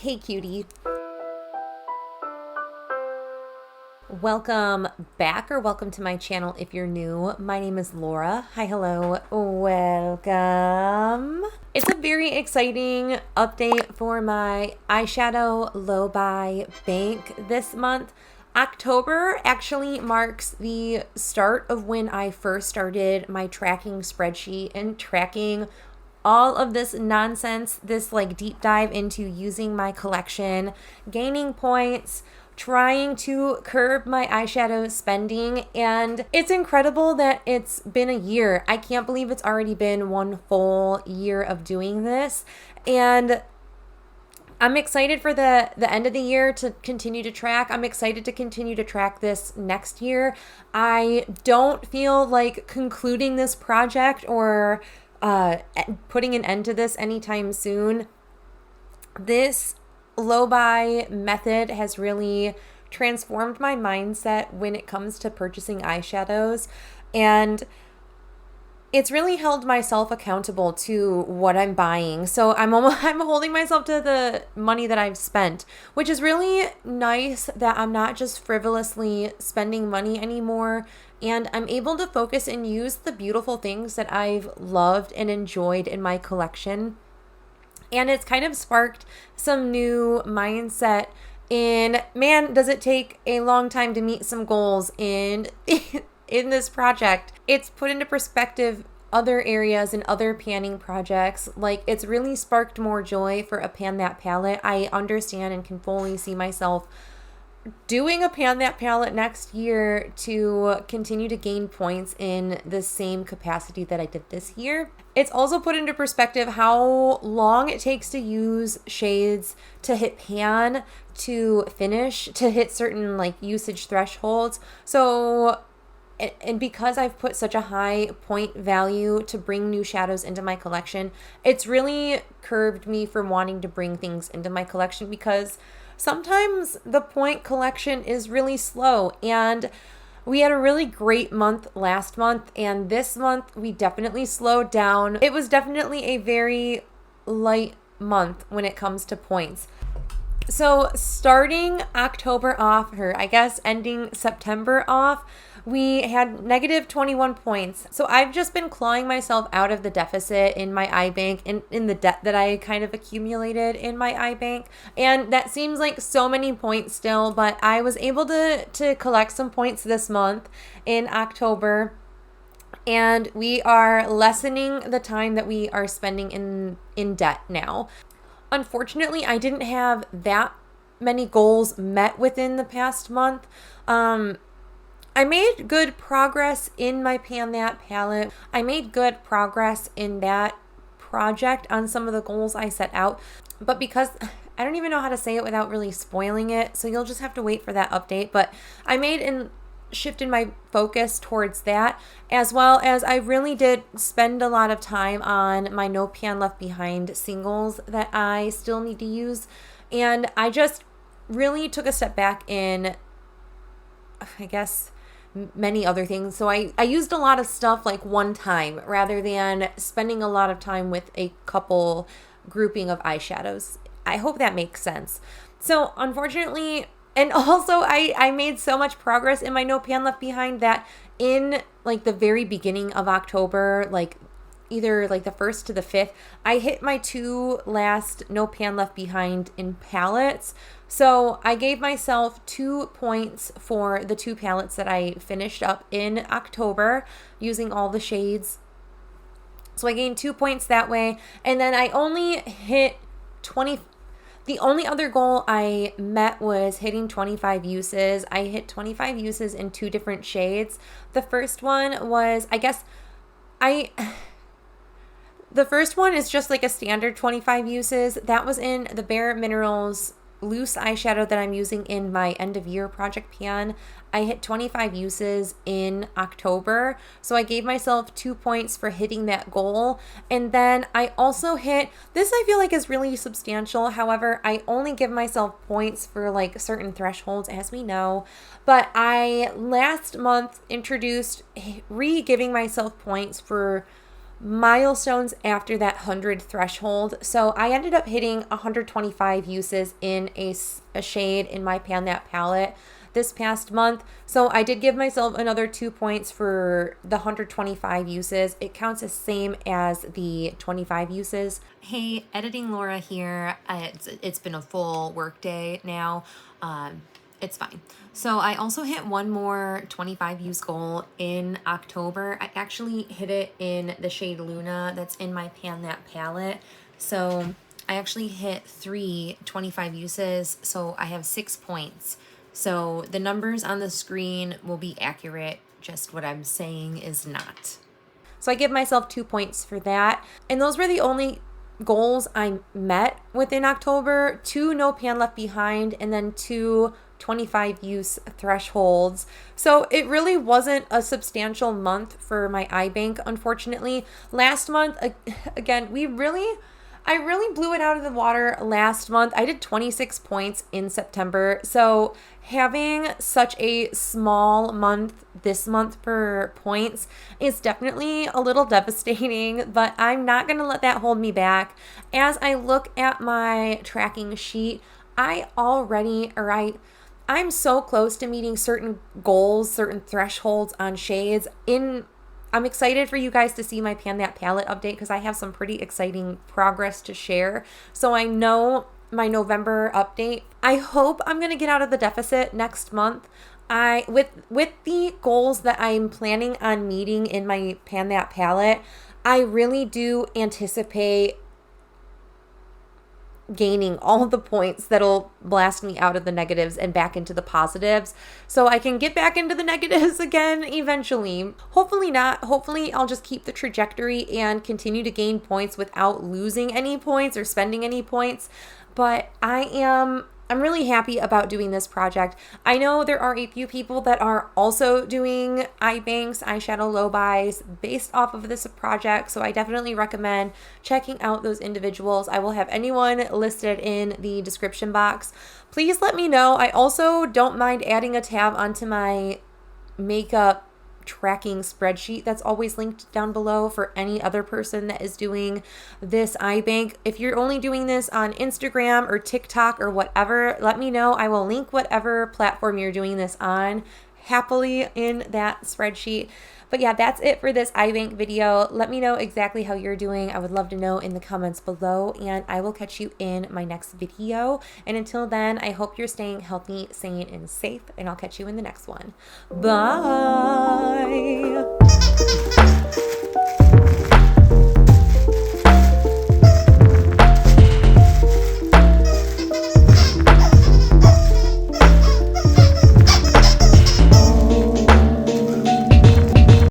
Hey cutie. Welcome back or welcome to my channel if you're new. My name is Laura. Hi, hello, welcome. It's a very exciting update for my eyeshadow low buy bank this month. October actually marks the start of when I first started my tracking spreadsheet and tracking all of this nonsense, this like deep dive into using my collection, gaining points, trying to curb my eyeshadow spending, and it's incredible that it's been a year. I can't believe it's already been one full year of doing this, and I'm excited for the end of the year to continue to track. I'm excited to continue to track this next year. I don't feel like concluding this project or putting an end to this anytime soon. This low buy method has really transformed my mindset when it comes to purchasing eyeshadows, and it's really held myself accountable to what I'm buying. So I'm holding myself to the money that I've spent, which is really nice that I'm not just frivolously spending money anymore, and I'm able to focus and use the beautiful things that I've loved and enjoyed in my collection. And it's kind of sparked some new mindset in, man, does it take a long time to meet some goals in this project. It's put into perspective other areas and other panning projects. Like, it's really sparked more joy for a Pan That palette. I understand and can fully see myself doing a Pan That palette next year to continue to gain points in the same capacity that I did this year. It's also put into perspective how long it takes to use shades to hit pan, to finish, to hit certain like usage thresholds. So, and because I've put such a high point value to bring new shadows into my collection, it's really curbed me from wanting to bring things into my collection, because sometimes the point collection is really slow, and we had a really great month last month, and this month we definitely slowed down. It was definitely a very light month when it comes to points. So starting October off, or I guess ending September off, we had negative 21 points. So I've just been clawing myself out of the deficit in my eye bank and in the debt that I kind of accumulated in my eye bank. And that seems like so many points still, but I was able to collect some points this month in October. And we are lessening the time that we are spending in debt now. Unfortunately, I didn't have that many goals met within the past month. I made good progress in my Pan That palette. I made good progress in that project on some of the goals I set out. But because I don't even know how to say it without really spoiling it, so you'll just have to wait for that update. But I made and shifted my focus towards that, as well as I really did spend a lot of time on my No Pan Left Behind singles that I still need to use. And I just really took a step back in, I guess, many other things. So I used a lot of stuff like one time rather than spending a lot of time with a couple grouping of eyeshadows. I hope that makes sense. So unfortunately, and also I made so much progress in my No Pan Left Behind that in like the very beginning of October, like either like the 1st to the 5th, I hit my 2 last No Pan Left Behind in palettes. So I gave myself 2 points for the 2 palettes that I finished up in October using all the shades. So I gained 2 points that way. And then I only hit 20. The only other goal I met was hitting 25 uses. I hit 25 uses in 2 different shades. The first one was, the first one is just like a standard 25 uses. That was in the BareMinerals loose eyeshadow that I'm using in my end of year project pan. I hit 25 uses in October, so I gave myself 2 points for hitting that goal. And then I also hit, this I feel like is really substantial, however, I only give myself points for like certain thresholds, as we know, but I last month introduced re-giving myself points for milestones after that 100 threshold. So I ended up hitting 125 uses in a shade in my Pan That palette this past month. So I did give myself another 2 points for the 125 uses. It counts as same as the 25 uses. Hey, editing Laura here. It's been a full work day now. It's fine. So I also hit one more 25 use goal in October. I actually hit it in the shade Luna that's in my Pan That palette. So I actually hit 3 25 uses. So I have 6 points. So the numbers on the screen will be accurate. Just what I'm saying is not. So I give myself 2 points for that. And those were the only goals I met within October. 2 no pan left behind, and then 2 25 use thresholds. So it really wasn't a substantial month for my eye bank, unfortunately. Last month, again, I really blew it out of the water last month. I did 26 points in September. So having such a small month this month for points is definitely a little devastating, but I'm not going to let that hold me back. As I look at my tracking sheet, I'm so close to meeting certain goals, certain thresholds on shades. I'm excited for you guys to see my Pan That palette update because I have some pretty exciting progress to share. So I know my November update. I hope I'm going to get out of the deficit next month. With the goals that I'm planning on meeting in my Pan That palette, I really do anticipate gaining all the points that'll blast me out of the negatives and back into the positives, so I can get back into the negatives again eventually. Hopefully not. Hopefully I'll just keep the trajectory and continue to gain points without losing any points or spending any points. But I'm really happy about doing this project. I know there are a few people that are also doing eye banks, eyeshadow low buys based off of this project, so I definitely recommend checking out those individuals. I will have anyone listed in the description box. Please let me know. I also don't mind adding a tab onto my makeup tracking spreadsheet that's always linked down below for any other person that is doing this eye bank. If you're only doing this on Instagram or TikTok or whatever, let me know. I will link whatever platform you're doing this on happily in that spreadsheet. But yeah, that's it for this eye bank video. Let me know exactly how you're doing. I would love to know in the comments below, and I will catch you in my next video. And until then, I hope you're staying healthy, sane, and safe, and I'll catch you in the next one. Bye.